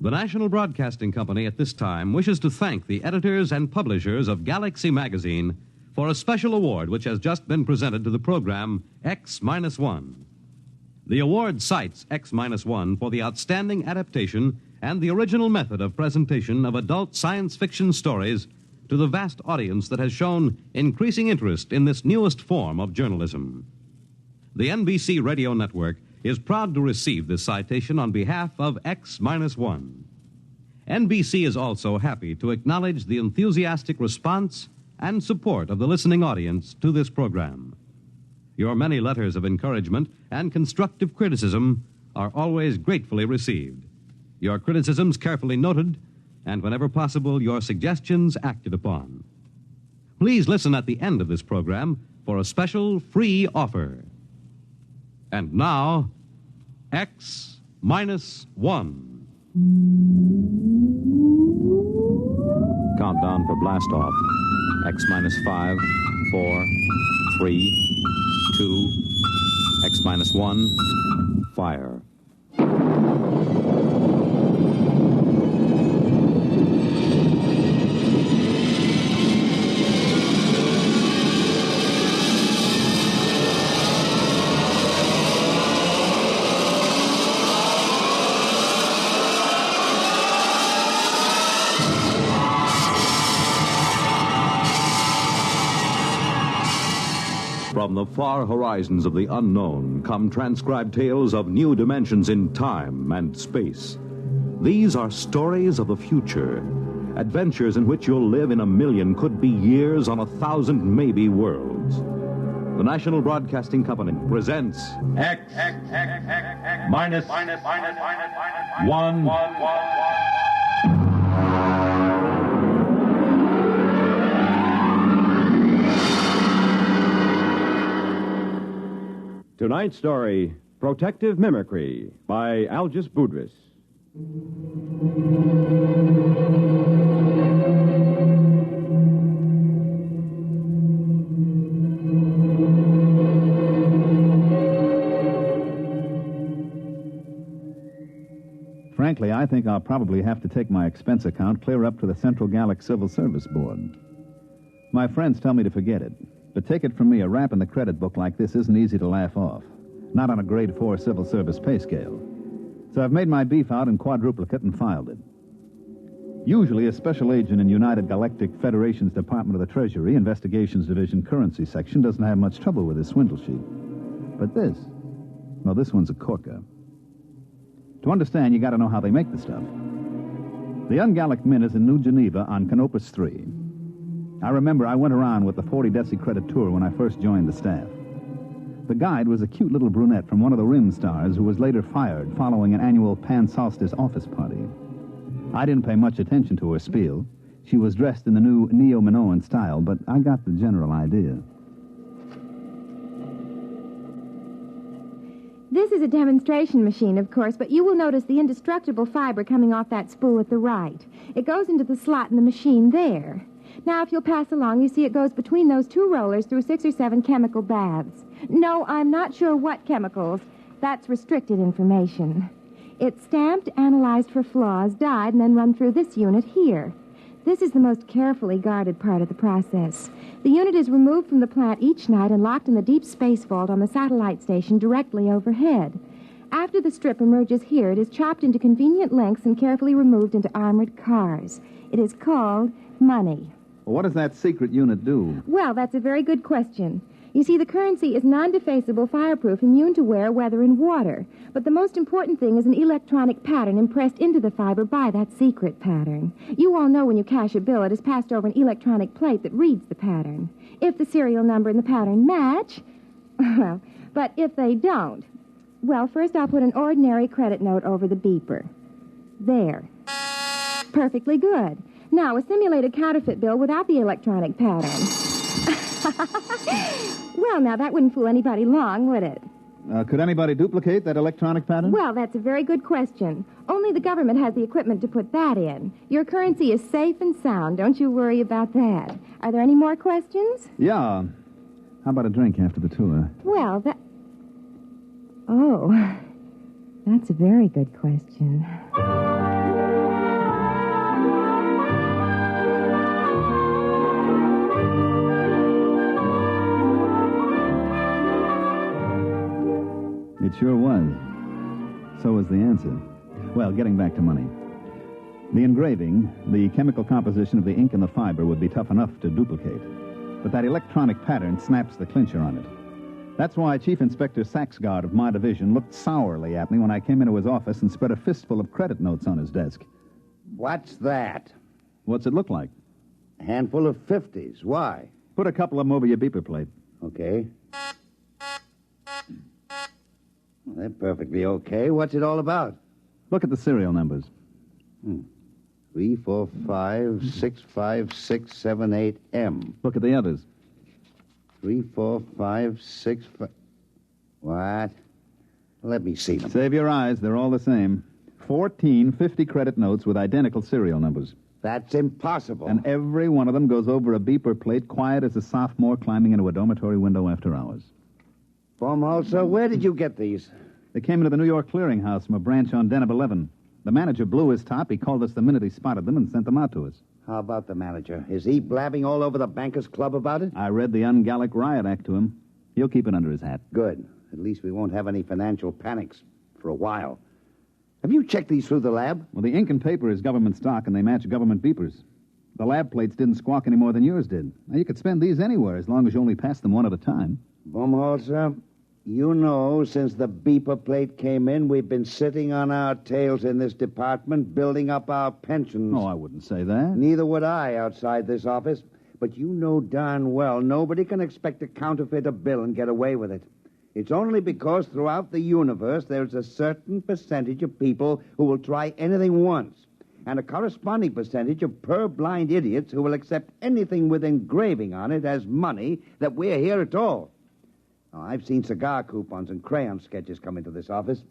The National Broadcasting Company at this time wishes to thank the editors and publishers of Galaxy Magazine for a special award which has just been presented to the program X-1. The award cites X-1 for the outstanding adaptation and the original method of presentation of adult science fiction stories to the vast audience that has shown increasing interest in this newest form of journalism. The NBC Radio Network is proud to receive this citation on behalf of X-1. NBC is also happy to acknowledge the enthusiastic response and support of the listening audience to this program. Your many letters of encouragement and constructive criticism are always gratefully received. Your criticisms carefully noted, and whenever possible, your suggestions acted upon. Please listen at the end of this program for a special free offer. And now, X-1. Countdown for blast off. X-5, 4, 3, 2, X-1, fire. From the far horizons of the unknown come transcribed tales of new dimensions in time and space. These are stories of the future, adventures in which you'll live in a million, could be years, on 1,000 maybe worlds. The National Broadcasting Company presents X-1. Tonight's story, Protective Mimicry, by Algis Budrys. Frankly, I think I'll probably have to take my expense account clear up to the Central Gallic Civil Service Board. My friends tell me to forget it. But take it from me, a rap in the credit book like this isn't easy to laugh off. Not on a grade 4 civil service pay scale. So I've made my beef out in quadruplicate and filed it. Usually, a special agent in United Galactic Federation's Department of the Treasury, Investigations Division, Currency Section, doesn't have much trouble with his swindle sheet. But this one's a corker. To understand, you got to know how they make the stuff. The Ungallic Mint is in New Geneva on Canopus 3. I remember I went around with the 40 Deci credit tour when I first joined the staff. The guide was a cute little brunette from one of the Rim stars who was later fired following an annual Pan Solstice office party. I didn't pay much attention to her spiel. She was dressed in the new neo-Minoan style, but I got the general idea. This is a demonstration machine, of course, but you will notice the indestructible fiber coming off that spool at the right. It goes into the slot in the machine there. Now, if you'll pass along, you see it goes between those two rollers through 6 or 7 chemical baths. No, I'm not sure what chemicals. That's restricted information. It's stamped, analyzed for flaws, dyed, and then run through this unit here. This is the most carefully guarded part of the process. The unit is removed from the plant each night and locked in the deep space vault on the satellite station directly overhead. After the strip emerges here, it is chopped into convenient lengths and carefully removed into armored cars. It is called money. Well, what does that secret unit do? Well, that's a very good question. You see, the currency is non-defaceable, fireproof, immune to wear, weather, and water. But the most important thing is an electronic pattern impressed into the fiber by that secret pattern. You all know when you cash a bill, it is passed over an electronic plate that reads the pattern. If the serial number and the pattern match, well, but if they don't, well, first I'll put an ordinary credit note over the beeper. There. Perfectly good. Now, a simulated counterfeit bill without the electronic pattern. Well, now, that wouldn't fool anybody long, would it? Could anybody duplicate that electronic pattern? Well, that's a very good question. Only the government has the equipment to put that in. Your currency is safe and sound. Don't you worry about that. Are there any more questions? Yeah. How about a drink after the tour? Well, Oh, that's a very good question. sure was. So was the answer. Well, getting back to money. The engraving, the chemical composition of the ink and the fiber would be tough enough to duplicate. But that electronic pattern snaps the clincher on it. That's why Chief Inspector Saxgard of my division looked sourly at me when I came into his office and spread a fistful of credit notes on his desk. What's that? What's it look like? A handful of 50s. Why? Put a couple of them over your beeper plate. Okay. Well, they're perfectly okay. What's it all about? Look at the serial numbers. 3, 4, 5, 6, 5, 6, 7, 8, M. Look at the others. 3, 4, 5, 6, 5... What? Let me see them. Save your eyes. They're all the same. 14 50-credit notes with identical serial numbers. That's impossible. And every one of them goes over a beeper plate quiet as a sophomore climbing into a dormitory window after hours. Baumholzer, where did you get these? They came into the New York Clearinghouse from a branch on Deneb 11. The manager blew his top. He called us the minute he spotted them and sent them out to us. How about the manager? Is he blabbing all over the Bankers Club about it? I read the Un-Gallic Riot Act to him. He'll keep it under his hat. Good. At least we won't have any financial panics for a while. Have you checked these through the lab? Well, the ink and paper is government stock, and they match government beepers. The lab plates didn't squawk any more than yours did. Now, you could spend these anywhere as long as you only pass them one at a time. Baumholzer, you know, since the beeper plate came in, we've been sitting on our tails in this department, building up our pensions. Oh, I wouldn't say that. Neither would I outside this office. But you know darn well nobody can expect to counterfeit a bill and get away with it. It's only because throughout the universe there's a certain percentage of people who will try anything once, and a corresponding percentage of purblind idiots who will accept anything with engraving on it as money that we're here at all. Now, I've seen cigar coupons and crayon sketches come into this office.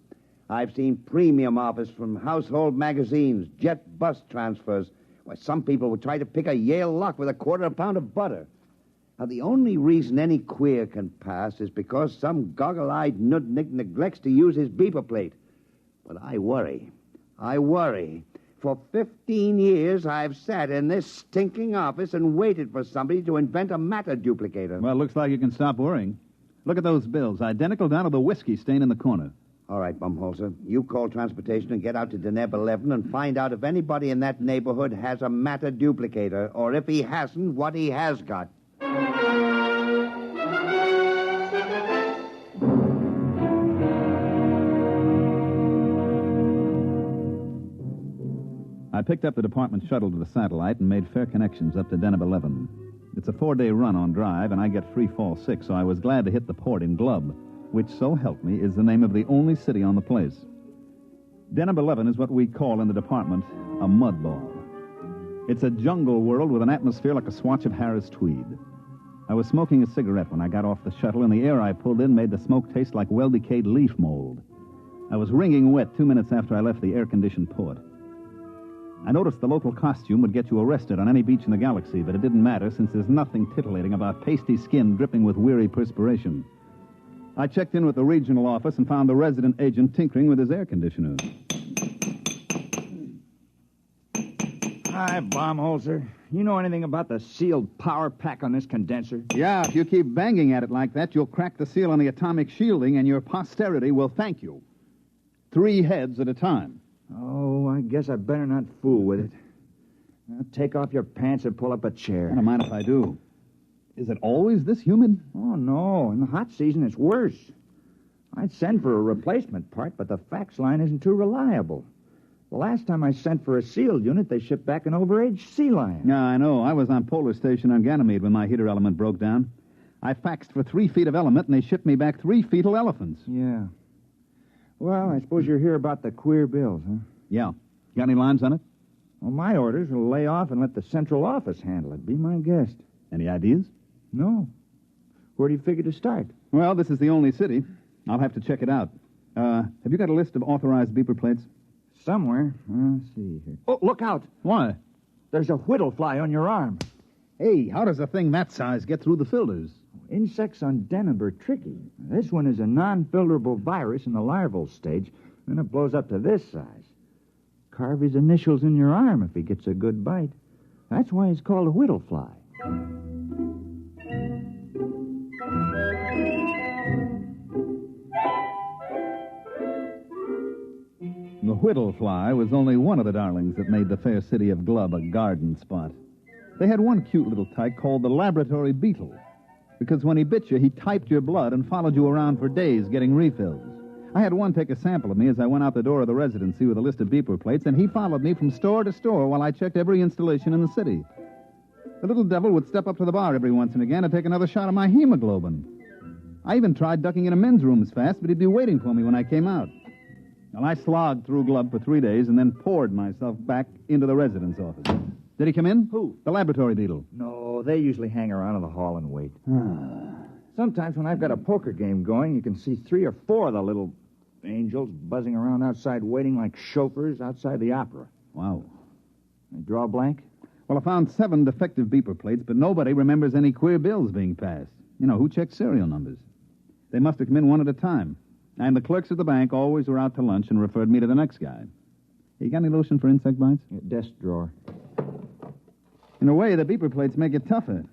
I've seen premium offers from household magazines, jet bus transfers. Why, some people would try to pick a Yale lock with a quarter pound of butter. Now, the only reason any queer can pass is because some goggle-eyed nudnik neglects to use his beeper plate. But I worry. For 15 years, I've sat in this stinking office and waited for somebody to invent a matter duplicator. Well, looks like you can stop worrying. Look at those bills, identical down to the whiskey stain in the corner. All right, Baumholzer, you call transportation and get out to Deneb 11 and find out if anybody in that neighborhood has a matter duplicator, or if he hasn't, what he has got. I picked up the department shuttle to the satellite and made fair connections up to Deneb 11. It's a 4-day run on drive, and I get free fall 6, so I was glad to hit the port in Glub, which, so help me, is the name of the only city on the place. Deneb 11 is what we call in the department a mud ball. It's a jungle world with an atmosphere like a swatch of Harris tweed. I was smoking a cigarette when I got off the shuttle, and the air I pulled in made the smoke taste like well-decayed leaf mold. I was wringing wet 2 minutes after I left the air-conditioned port. I noticed the local costume would get you arrested on any beach in the galaxy, but it didn't matter since there's nothing titillating about pasty skin dripping with weary perspiration. I checked in with the regional office and found the resident agent tinkering with his air conditioner. Hi, Baumholzer. You know anything about the sealed power pack on this condenser? Yeah, if you keep banging at it like that, you'll crack the seal on the atomic shielding, and your posterity will thank you. 3 heads at a time. Oh, I guess I better not fool with it. Now, take off your pants and pull up a chair. I don't mind if I do. Is it always this humid? Oh, no. In the hot season, it's worse. I'd send for a replacement part, but the fax line isn't too reliable. The last time I sent for a sealed unit, they shipped back an overaged sea lion. Yeah, I know. I was on Polar Station on Ganymede when my heater element broke down. I faxed for 3 feet of element, and they shipped me back 3 fetal elephants. Yeah. Well, I suppose you're here about the queer bills, huh? Yeah. Got any lines on it? Well, my orders will lay off and let the central office handle it. Be my guest. Any ideas? No. Where do you figure to start? Well, this is the only city. I'll have to check it out. Have you got a list of authorized beeper plates? Somewhere. Let's see here. Oh, look out. Why? There's a whittle fly on your arm. Hey, how does a thing that size get through the filters? Insects on Deneb are tricky. This one is a non-filterable virus in the larval stage, then it blows up to this size. Carve his initials in your arm if he gets a good bite. That's why he's called a whittle fly. whittlefly was only one of the darlings that made the fair city of Glub a garden spot. They had one cute little tyke called the laboratory beetle, because when he bit you, he typed your blood and followed you around for days getting refills. I had one take a sample of me as I went out the door of the residency with a list of beeper plates, and he followed me from store to store while I checked every installation in the city. The little devil would step up to the bar every once and again to take another shot of my hemoglobin. I even tried ducking into men's rooms fast, but he'd be waiting for me when I came out. Well, I slogged through Glub for 3 days and then poured myself back into the residence office. Did he come in? Who? The laboratory beetle. No, they usually hang around in the hall and wait. Sometimes when I've got a poker game going, you can see 3 or 4 of the little angels buzzing around outside waiting like chauffeurs outside the opera. Wow. They draw a blank? Well, I found 7 defective beeper plates, but nobody remembers any queer bills being passed. You know, who checks serial numbers? They must have come in one at a time. And the clerks at the bank always were out to lunch and referred me to the next guy. You got any lotion for insect bites? Desk drawer. In a way, the beeper plates make it tougher.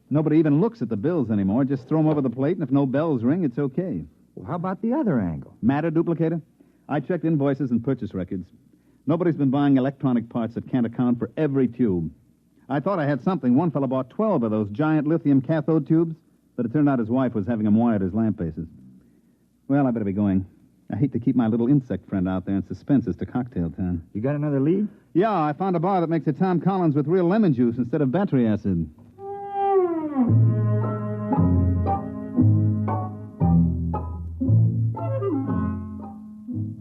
Nobody even looks at the bills anymore. Just throw them over the plate, and if no bells ring, it's okay. Well, how about the other angle? Matter duplicator? I checked invoices and purchase records. Nobody's been buying electronic parts that can't account for every tube. I thought I had something. One fellow bought 12 of those giant lithium cathode tubes, but it turned out his wife was having them wired as lamp bases. Well, I better be going. I hate to keep my little insect friend out there in suspense as to cocktail time. You got another lead? Yeah, I found a bar that makes a Tom Collins with real lemon juice instead of battery acid.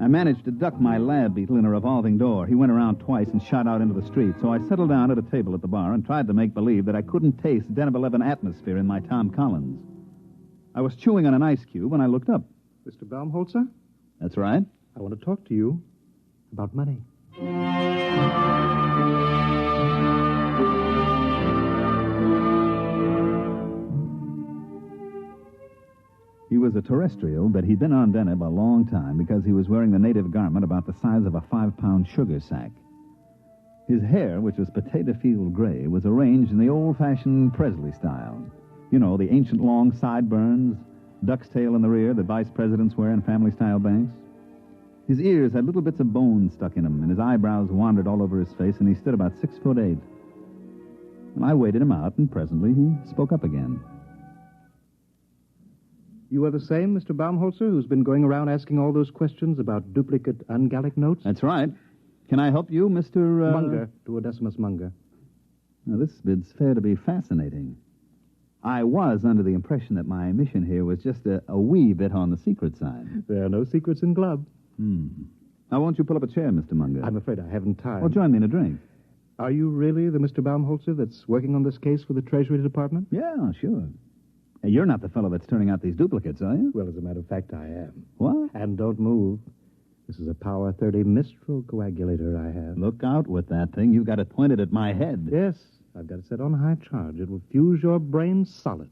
I managed to duck my lab beetle in a revolving door. He went around twice and shot out into the street, so I settled down at a table at the bar and tried to make believe that I couldn't taste Den of 11 atmosphere in my Tom Collins. I was chewing on an ice cube when I looked up. Mr. Baumholzer, That's right. I want to talk to you about money. He was a terrestrial, but he'd been on Deneb a long time because he was wearing the native garment about the size of a 5-pound sugar sack. His hair, which was potato field gray, was arranged in the old-fashioned Presley style. You know, the ancient long sideburns, duck's tail in the rear that vice presidents wear in family-style banks. His ears had little bits of bone stuck in them, and his eyebrows wandered all over his face, and he stood about 6'8". And I waited him out, and presently he spoke up again. You are the same Mr. Baumholzer who's been going around asking all those questions about duplicate ungallic notes? That's right. Can I help you, Mr. Munger, Duodecimus Munger. Now, this bid's fair to be fascinating. I was under the impression that my mission here was just a wee bit on the secret side. There are no secrets in Glub. Now, won't you pull up a chair, Mr. Munger? I'm afraid I haven't time. Well, join me in a drink. Are you really the Mr. Baumholzer that's working on this case for the Treasury Department? Yeah, sure. Hey, you're not the fellow that's turning out these duplicates, are you? Well, as a matter of fact, I am. What? And don't move. This is a Power 30 Mistral coagulator I have. Look out with that thing. You've got it pointed at my head. Yes, I've got it set on high charge. It will fuse your brain solid.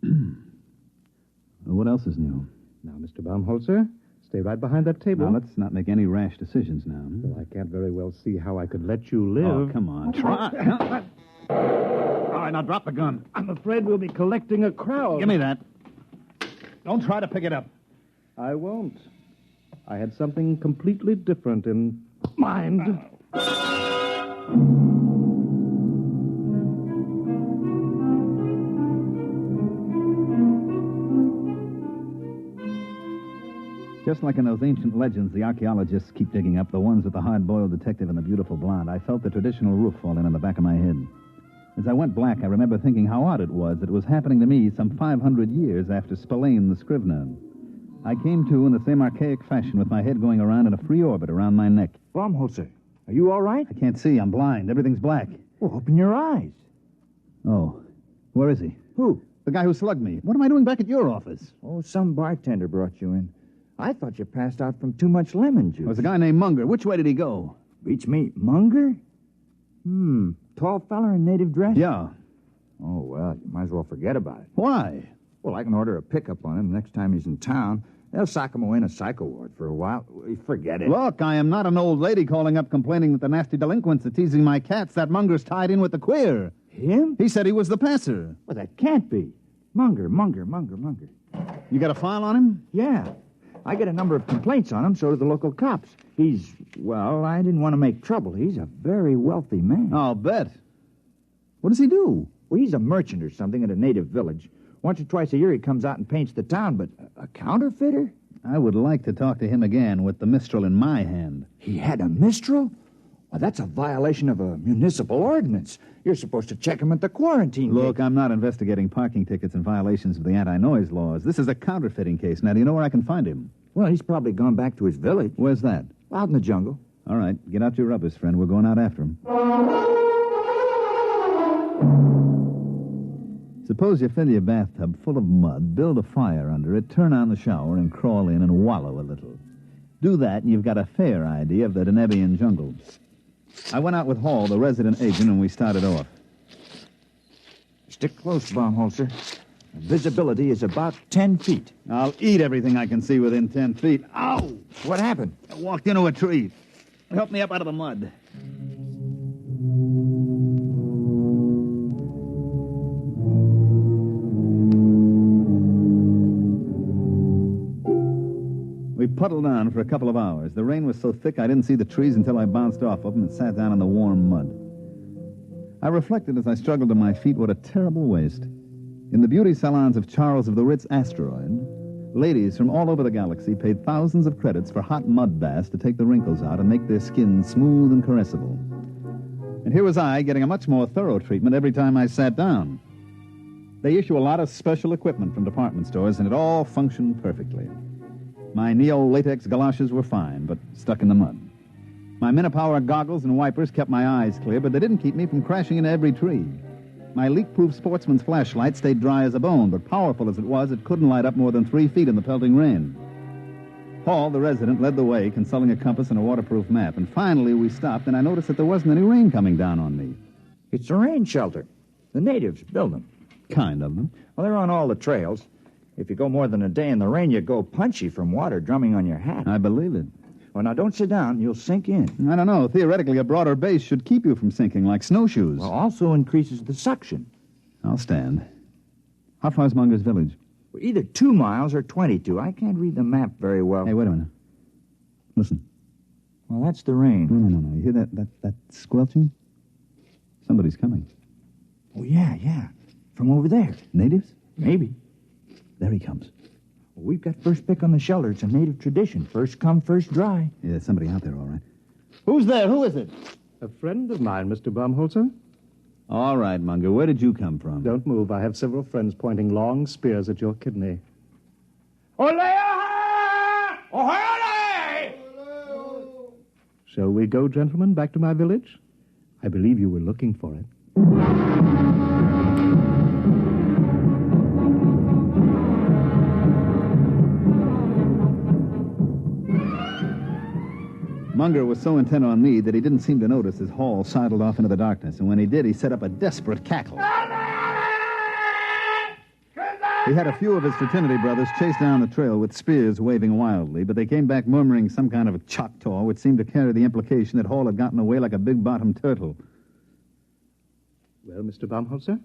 Well, what else is new? Now, Mr. Baumholzer, stay right behind that table. Now, let's not make any rash decisions now. Well, I can't very well see how I could let you live. Oh, come on. Try. All right, now drop the gun. I'm afraid we'll be collecting a crowd. Give me that. Don't try to pick it up. I won't. I had something completely different in mind. Just like in those ancient legends the archaeologists keep digging up, the ones with the hard-boiled detective and the beautiful blonde, I felt the traditional roof fall in on the back of my head. As I went black, I remember thinking how odd it was that it was happening to me some 500 years after Spillane the Scrivener. I came to in the same archaic fashion with my head going around in a free orbit around my neck. Baumholzer, are you all right? I can't see. I'm blind. Everything's black. Well, open your eyes. Oh. Where is he? Who? The guy who slugged me. What am I doing back at your office? Oh, some bartender brought you in. I thought you passed out from too much lemon juice. It was a guy named Munger. Which way did he go? Beach meat Munger? Tall feller in native dress? Yeah. Oh, well, you might as well forget about it. Why? Well, I can order a pickup on him next time he's in town. They'll sock him away in a psycho ward for a while. Forget it. Look, I am not an old lady calling up complaining that the nasty delinquents are teasing my cats. That Munger's tied in with the queer. Him? He said he was the passer. Well, that can't be. Munger. You got a file on him? Yeah. I get a number of complaints on him, so do the local cops. I didn't want to make trouble. He's a very wealthy man. I'll bet. What does he do? Well, he's a merchant or something at a native village. Once or twice a year he comes out and paints the town, but a counterfeiter? I would like to talk to him again with the Mistral in my hand. He had a Mistral? Well, that's a violation of a municipal ordinance. You're supposed to check him at the quarantine Look, gate. I'm not investigating parking tickets and violations of the anti-noise laws. This is a counterfeiting case. Now, do you know where I can find him? Well, he's probably gone back to his village. Where's that? Out in the jungle. All right, get out your rubbers, friend. We're going out after him. Suppose you fill your bathtub full of mud, build a fire under it, turn on the shower, and crawl in and wallow a little. Do that, and you've got a fair idea of the Denebian jungle. I went out with Hall, the resident agent, and we started off. Stick close, Baumholzer. Visibility is about 10 feet. I'll eat everything I can see within 10 feet. Ow! What happened? I walked into a tree. Help me up out of the mud. We puddled on for a couple of hours. The rain was so thick I didn't see the trees until I bounced off of them and sat down in the warm mud. I reflected as I struggled to my feet what a terrible waste. In the beauty salons of Charles of the Ritz Asteroid, ladies from all over the galaxy paid thousands of credits for hot mud baths to take the wrinkles out and make their skin smooth and caressable. And here was I getting a much more thorough treatment every time I sat down. They issue a lot of special equipment from department stores, and it all functioned perfectly. My neo-latex galoshes were fine, but stuck in the mud. My Minipower goggles and wipers kept my eyes clear, but they didn't keep me from crashing into every tree. My leak-proof sportsman's flashlight stayed dry as a bone, but powerful as it was, it couldn't light up more than 3 feet in the pelting rain. Hall, the resident, led the way, consulting a compass and a waterproof map, and finally we stopped, and I noticed that there wasn't any rain coming down on me. It's a rain shelter. The natives build them. Kind of them. Well, they're on all the trails. If you go more than a day in the rain, you go punchy from water drumming on your hat. I believe it. Well, now, don't sit down. You'll sink in. I don't know. Theoretically, a broader base should keep you from sinking, like snowshoes. Well, also increases the suction. I'll stand. How far's Munger's village? Well, either 2 miles or 22. I can't read the map very well. Hey, wait a minute. Listen. Well, that's the rain. No. You hear that squelching? Somebody's coming. Oh, yeah. From over there. Natives? Maybe. There he comes. Well, we've got first pick on the shelter. It's a native tradition. First come, first dry. Yeah, there's somebody out there, all right. Who's there? Who is it? A friend of mine, Mr. Baumholzer. All right, Munger. Where did you come from? Don't move. I have several friends pointing long spears at your kidney. Shall we go, gentlemen, back to my village? I believe you were looking for it. Munger was so intent on me that he didn't seem to notice as Hall sidled off into the darkness, and when he did, he set up a desperate cackle. He had a few of his fraternity brothers chase down the trail with spears waving wildly, but they came back murmuring some kind of a Choctaw, which seemed to carry the implication that Hall had gotten away like a big-bottomed turtle. Well, Mr. Baumholzer,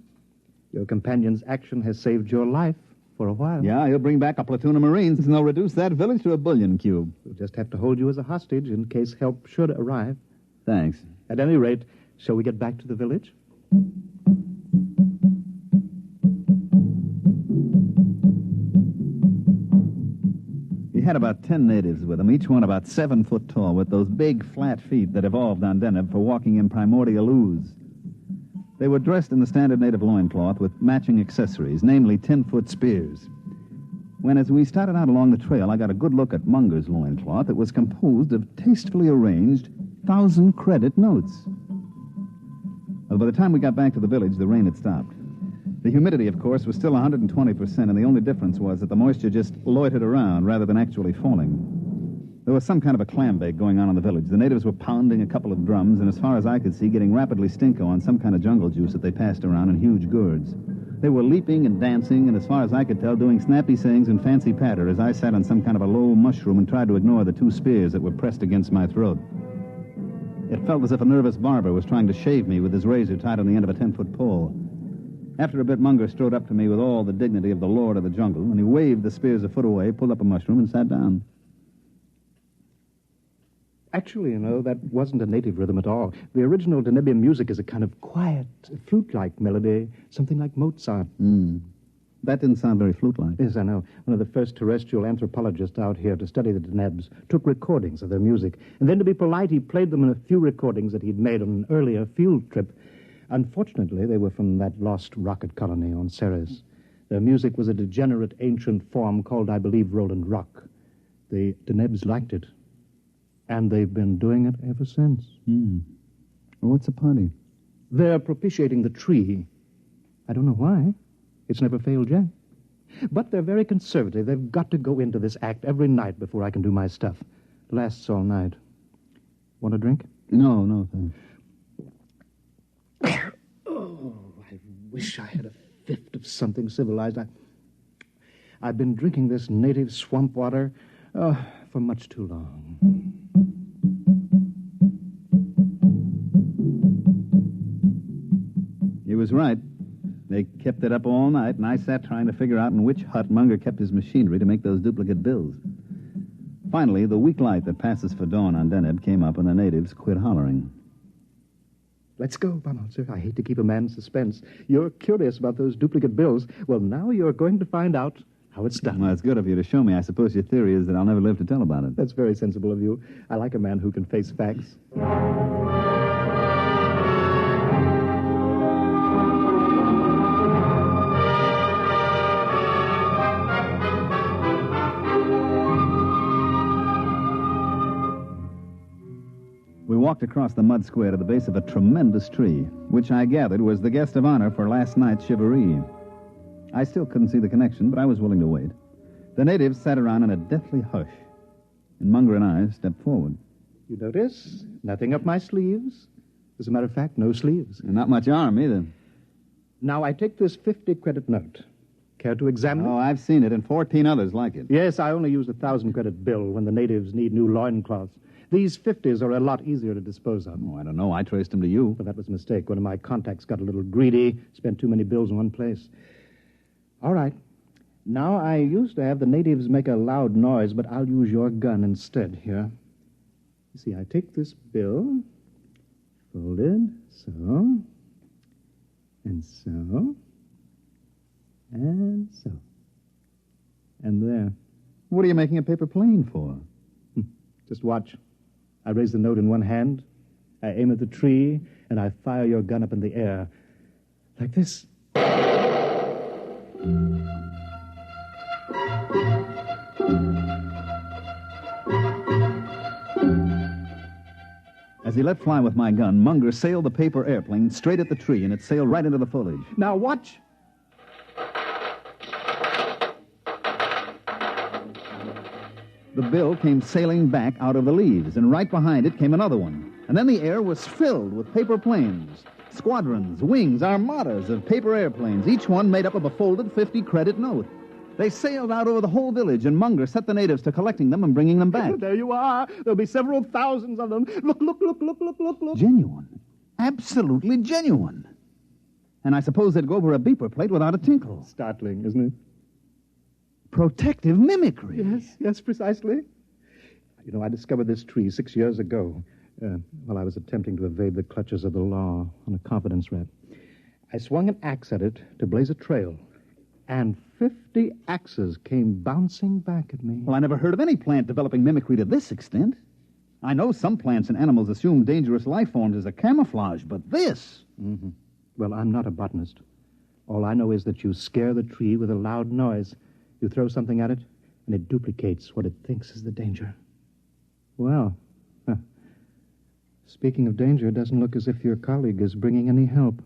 your companion's action has saved your life for a while. Yeah, he'll bring back a platoon of Marines, and they'll reduce that village to a bullion cube. We'll just have to hold you as a hostage in case help should arrive. Thanks. At any rate, shall we get back to the village? He had about 10 natives with him, each one about 7 foot tall, with those big, flat feet that evolved on Deneb for walking in primordial ooze. They were dressed in the standard native loincloth with matching accessories, namely 10-foot spears. As we started out along the trail, I got a good look at Munger's loincloth. It was composed of tastefully arranged 1,000-credit notes. Well, by the time we got back to the village, the rain had stopped. The humidity, of course, was still 120%, and the only difference was that the moisture just loitered around rather than actually falling. There was some kind of a clam bake going on in the village. The natives were pounding a couple of drums, and as far as I could see, getting rapidly stinko on some kind of jungle juice that they passed around in huge gourds. They were leaping and dancing, and as far as I could tell, doing snappy sayings and fancy patter as I sat on some kind of a low mushroom and tried to ignore the 2 spears that were pressed against my throat. It felt as if a nervous barber was trying to shave me with his razor tied on the end of a 10-foot pole. After a bit, Munger strode up to me with all the dignity of the lord of the jungle, and he waved the spears a foot away, pulled up a mushroom, and sat down. Actually, that wasn't a native rhythm at all. The original Danubian music is a kind of quiet, flute-like melody, something like Mozart. That didn't sound very flute-like. Yes, I know. One of the first terrestrial anthropologists out here to study the Danebs took recordings of their music. And then, to be polite, he played them in a few recordings that he'd made on an earlier field trip. Unfortunately, they were from that lost rocket colony on Ceres. Their music was a degenerate ancient form called, I believe, Roland Rock. The Danebs liked it. And they've been doing it ever since. Well, what's the party? They're propitiating the tree. I don't know why. It's never failed yet. But they're very conservative. They've got to go into this act every night before I can do my stuff. It lasts all night. Want a drink? No, thanks. Oh, I wish I had a fifth of something civilized. I've been drinking this native swamp water for much too long. He was right. They kept it up all night, and I sat trying to figure out in which hut Munger kept his machinery to make those duplicate bills. Finally, the weak light that passes for dawn on Deneb came up, and the natives quit hollering. Let's go, Baumholzer. I hate to keep a man in suspense. You're curious about those duplicate bills. Well, now you're going to find out how it's done. Well, it's good of you to show me. I suppose your theory is that I'll never live to tell about it. That's very sensible of you. I like a man who can face facts. We walked across the mud square to the base of a tremendous tree, which I gathered was the guest of honor for last night's shivaree. I still couldn't see the connection, but I was willing to wait. The natives sat around in a deathly hush, and Munger and I stepped forward. You notice? Nothing up my sleeves. As a matter of fact, no sleeves. And not much arm, either. Now, I take this 50-credit note. Care to examine it? Oh, I've seen it, and 14 others like it. Yes, I only use a 1,000-credit bill when the natives need new loincloths. These 50s are a lot easier to dispose of. Oh, I don't know. I traced them to you. But that was a mistake. One of my contacts got a little greedy, spent too many bills in one place. All right. Now, I used to have the natives make a loud noise, but I'll use your gun instead here. You see, I take this bill, fold it, so, and so, and so, and there. What are you making a paper plane for? Just watch. I raise the note in one hand, I aim at the tree, and I fire your gun up in the air. Like this. As he let fly with my gun, Munger sailed the paper airplane straight at the tree, and it sailed right into the foliage. Now watch. The bill came sailing back out of the leaves, and right behind it came another one. And then the air was filled with paper planes. Squadrons, wings, armadas of paper airplanes, each one made up of a folded 50-credit note. They sailed out over the whole village, and Munger set the natives to collecting them and bringing them back. There you are. There'll be several thousands of them. Look. Genuine. Absolutely genuine. And I suppose they'd go over a beeper plate without a tinkle. Startling, isn't it? Protective mimicry. Yes, precisely. You know, I discovered this tree 6 years ago while I was attempting to evade the clutches of the law on a confidence rap. I swung an axe at it to blaze a trail, and 50 axes came bouncing back at me. Well, I never heard of any plant developing mimicry to this extent. I know some plants and animals assume dangerous life forms as a camouflage, but this... Mm-hmm. Well, I'm not a botanist. All I know is that you scare the tree with a loud noise. You throw something at it, and it duplicates what it thinks is the danger. Well, speaking of danger, it doesn't look as if your colleague is bringing any help.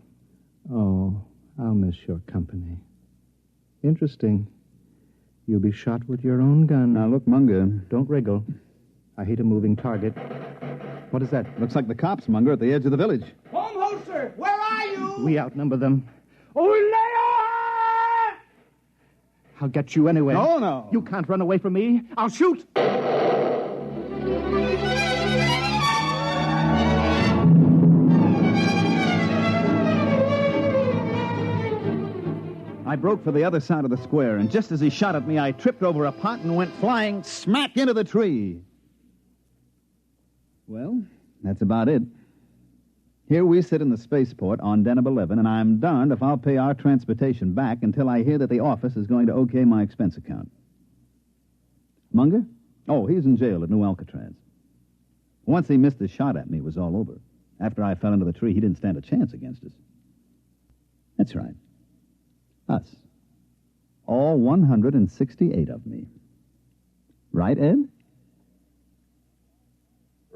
Oh, I'll miss your company. Interesting. You'll be shot with your own gun. Now, look, Munger. Don't wriggle. I hate a moving target. What is that? Looks like the cops, Munger, at the edge of the village. Baumholzer, where are you? We outnumber them. I'll get you anyway. No. You can't run away from me. I'll shoot. I broke for the other side of the square, and just as he shot at me, I tripped over a pot and went flying smack into the tree. Well, that's about it. Here we sit in the spaceport on Deneb 11, and I'm darned if I'll pay our transportation back until I hear that the office is going to okay my expense account. Munger? Oh, he's in jail at New Alcatraz. Once he missed a shot at me, it was all over. After I fell into the tree, he didn't stand a chance against us. That's right. Us. All 168 of me. Right, Ed?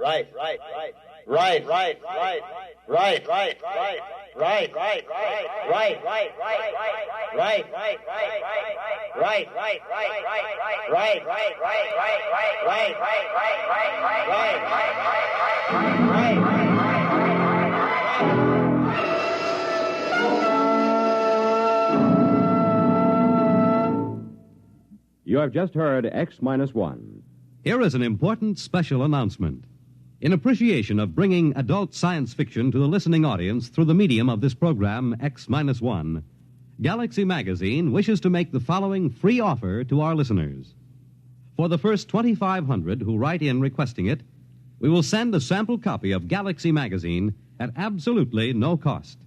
Right. You have just heard X-1. Here is an important special announcement. In appreciation of bringing adult science fiction to the listening audience through the medium of this program, X-1, Galaxy Magazine wishes to make the following free offer to our listeners. For the first 2,500 who write in requesting it, we will send a sample copy of Galaxy Magazine at absolutely no cost.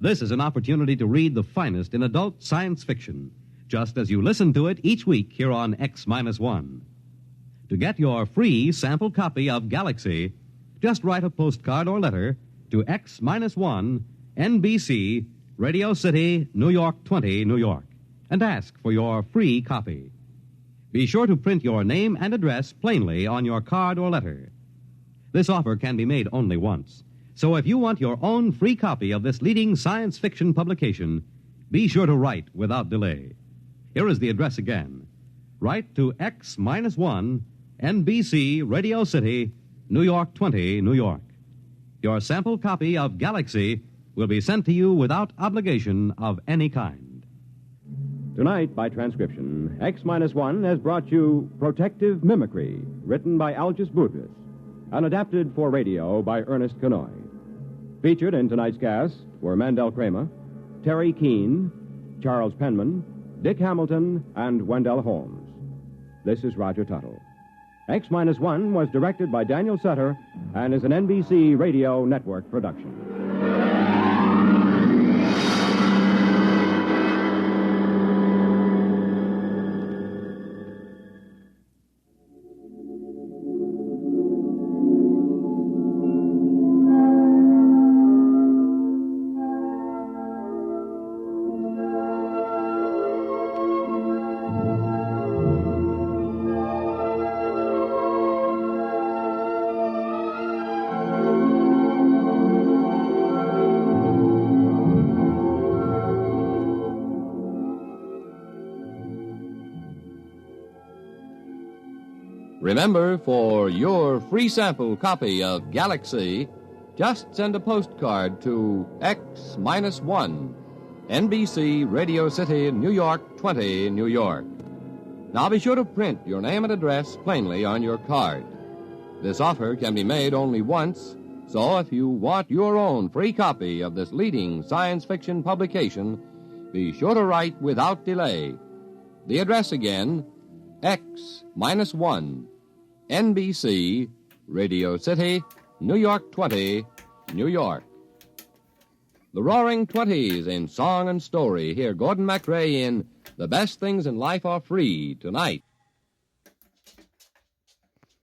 This is an opportunity to read the finest in adult science fiction, just as you listen to it each week here on X-1. To get your free sample copy of Galaxy, just write a postcard or letter to X-1, NBC, Radio City, New York 20, New York, and ask for your free copy. Be sure to print your name and address plainly on your card or letter. This offer can be made only once, so if you want your own free copy of this leading science fiction publication, be sure to write without delay. Here is the address again. Write to X-1, NBC, Radio City, New York 20, New York. Your sample copy of Galaxy will be sent to you without obligation of any kind. Tonight, by transcription, X-1 has brought you Protective Mimicry, written by Algis Budrys, and adapted for radio by Ernest Kanoy. Featured in tonight's cast were Mandel Kramer, Terry Keane, Charles Penman, Dick Hamilton, and Wendell Holmes. This is Roger Tuttle. X-1 was directed by Daniel Sutter and is an NBC Radio Network production. Remember, for your free sample copy of Galaxy, just send a postcard to X-1, NBC, Radio City, New York 20, New York. Now be sure to print your name and address plainly on your card. This offer can be made only once, so if you want your own free copy of this leading science fiction publication, be sure to write without delay. The address again, X-1, NBC, Radio City, New York 20, New York. The Roaring Twenties in song and story. Hear Gordon MacRae in The Best Things in Life Are Free tonight.